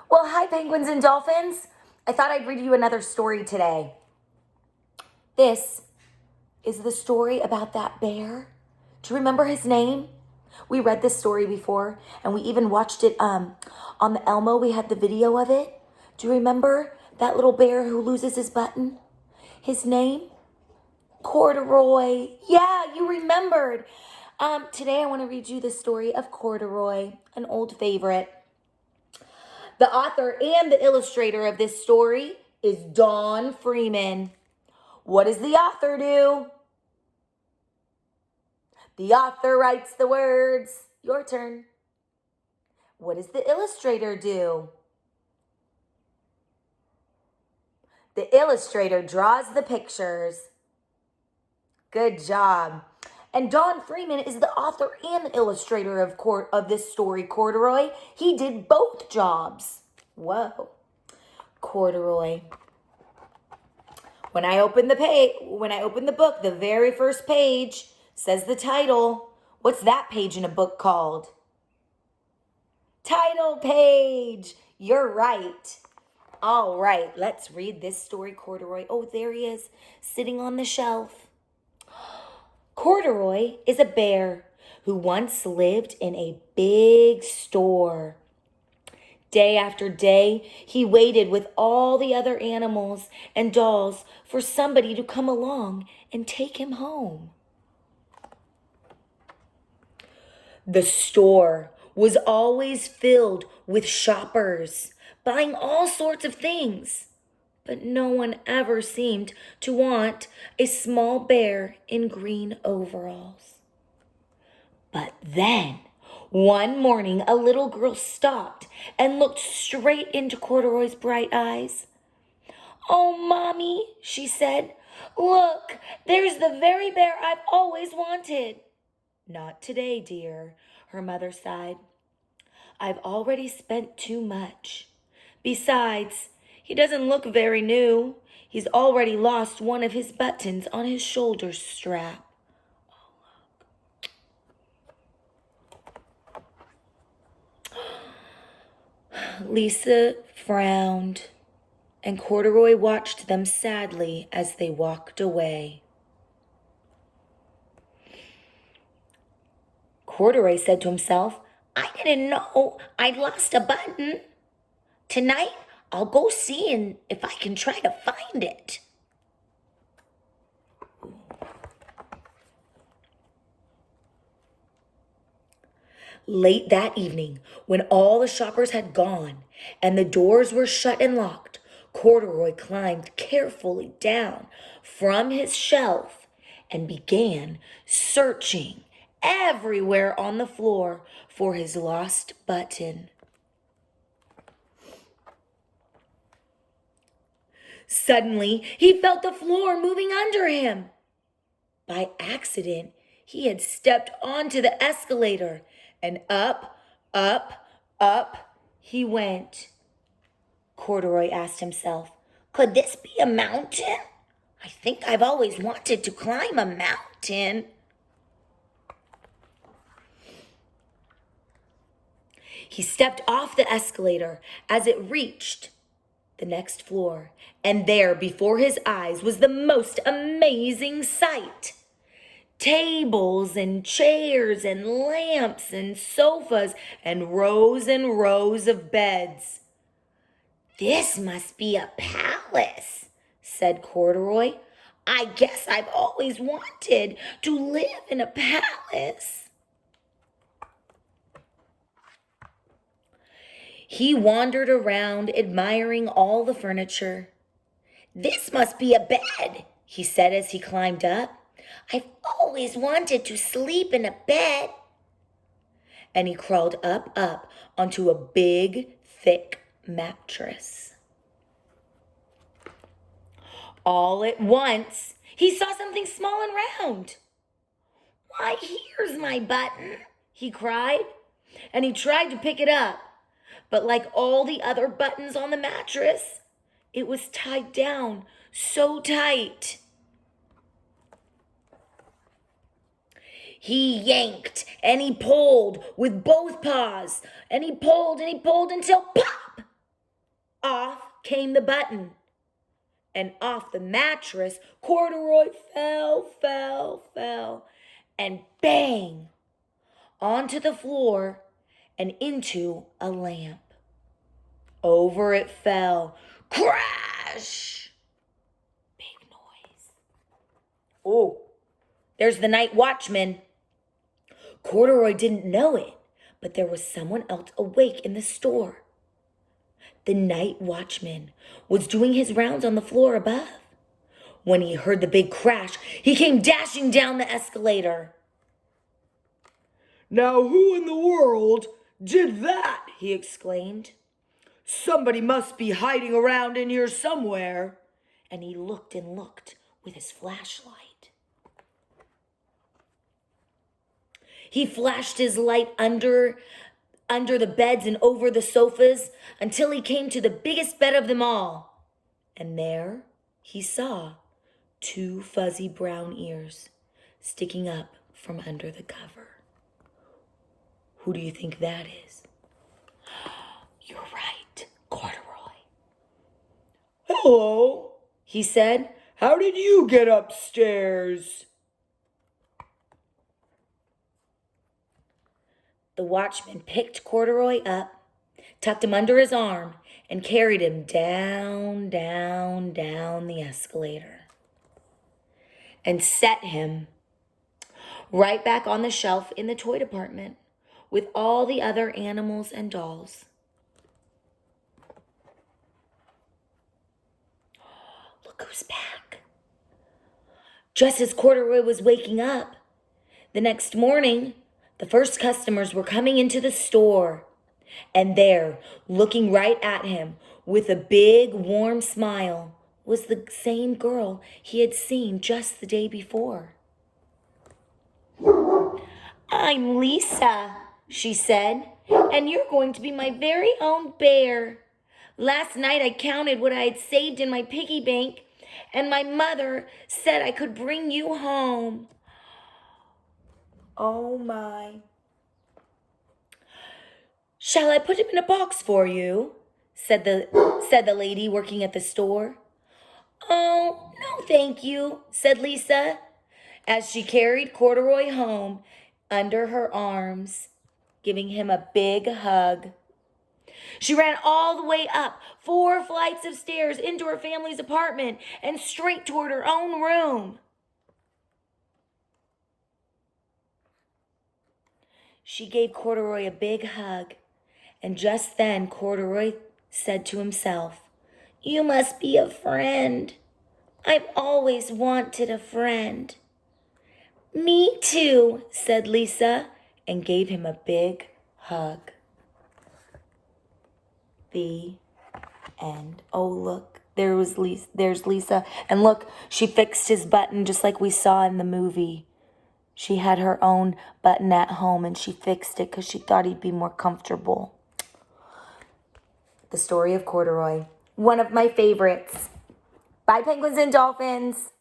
Well, hi, penguins and dolphins. I thought I'd read you another story today. This is the story about that bear. Do you remember his name? We read this story before, and we even watched it on the Elmo. We had the video of it. Do you remember that little bear who loses his button? His name? Corduroy. Yeah, you remembered. Today I want to read you the story of Corduroy, an old favorite. The author and the illustrator of this story is Don Freeman. What does the author do? The author writes the words. Your turn. What does the illustrator do? The illustrator draws the pictures. Good job. And Don Freeman is the author and the illustrator of this story, Corduroy. He did both jobs. Whoa. Corduroy. When I open the book, the very first page says the title. What's that page in a book called? Title page. You're right. All right, let's read this story, Corduroy. Oh, there he is, sitting on the shelf. Corduroy is a bear who once lived in a big store. Day after day, he waited with all the other animals and dolls for somebody to come along and take him home. The store was always filled with shoppers, buying all sorts of things, but no one ever seemed to want a small bear in green overalls. But then, one morning, a little girl stopped and looked straight into Corduroy's bright eyes. "Oh, Mommy," she said, "look, there's the very bear I've always wanted." "Not today, dear," her mother sighed. "I've already spent too much. Besides, he doesn't look very new. He's already lost one of his buttons on his shoulder strap." Lisa frowned, and Corduroy watched them sadly as they walked away. Corduroy said to himself, "I didn't know I'd lost a button. Tonight, I'll go see if I can try to find it." Late that evening, when all the shoppers had gone and the doors were shut and locked, Corduroy climbed carefully down from his shelf and began searching everywhere on the floor for his lost button. Suddenly, he felt the floor moving under him. By accident, he had stepped onto the escalator, and up, up, up he went. Corduroy asked himself, "Could this be a mountain? I think I've always wanted to climb a mountain." He stepped off the escalator as it reached the next floor, and there before his eyes was the most amazing sight. Tables and chairs and lamps and sofas and rows of beds. "This must be a palace," said Corduroy. "I guess I've always wanted to live in a palace." He wandered around, admiring all the furniture. "This must be a bed," he said as he climbed up. "I've always wanted to sleep in a bed." And he crawled up onto a big, thick mattress. All at once, he saw something small and round. "Why, here's my button," he cried, and he tried to pick it up. But like all the other buttons on the mattress, it was tied down so tight. He yanked and he pulled with both paws, and he pulled until pop! off came the button. And off the mattress, Corduroy fell, and bang, onto the floor and into a lamp. Over it fell. Crash! Big noise. Oh, there's the night watchman. Corduroy didn't know it, but there was someone else awake in the store. The night watchman was doing his rounds on the floor above. When he heard the big crash, he came dashing down the escalator. "Now who in the world did that?" he exclaimed. "Somebody must be hiding around in here somewhere." And he looked and looked with his flashlight. He flashed his light under the beds and over the sofas until he came to the biggest bed of them all. And there he saw 2 fuzzy brown ears sticking up from under the cover. Who do you think that is? You're right, Corduroy. "Hello," he said. "How did you get upstairs?" The watchman picked Corduroy up, tucked him under his arm, and carried him down the escalator. And set him right back on the shelf in the toy department with all the other animals and dolls. Look who's back. Just as Corduroy was waking up, the next morning, the first customers were coming into the store. And there, looking right at him with a big, warm smile, was the same girl he had seen just the day before. "I'm Lisa," she said, "and you're going to be my very own bear. Last night I counted what I had saved in my piggy bank, and my mother said I could bring you home." Oh my. "Shall I put him in a box for you?" said the lady working at the store. "Oh, no, thank you," said Lisa, as she carried Corduroy home under her arms, giving him a big hug. She ran all the way up 4 flights of stairs into her family's apartment and straight toward her own room. She gave Corduroy a big hug, and just then Corduroy said to himself, "You must be a friend. I've always wanted a friend." "Me too," said Lisa, and gave him a big hug. The end. Oh, look, there's Lisa. And look, she fixed his button just like we saw in the movie. She had her own button at home, and she fixed it because she thought he'd be more comfortable. The story of Corduroy, one of my favorites. Bye, penguins and dolphins.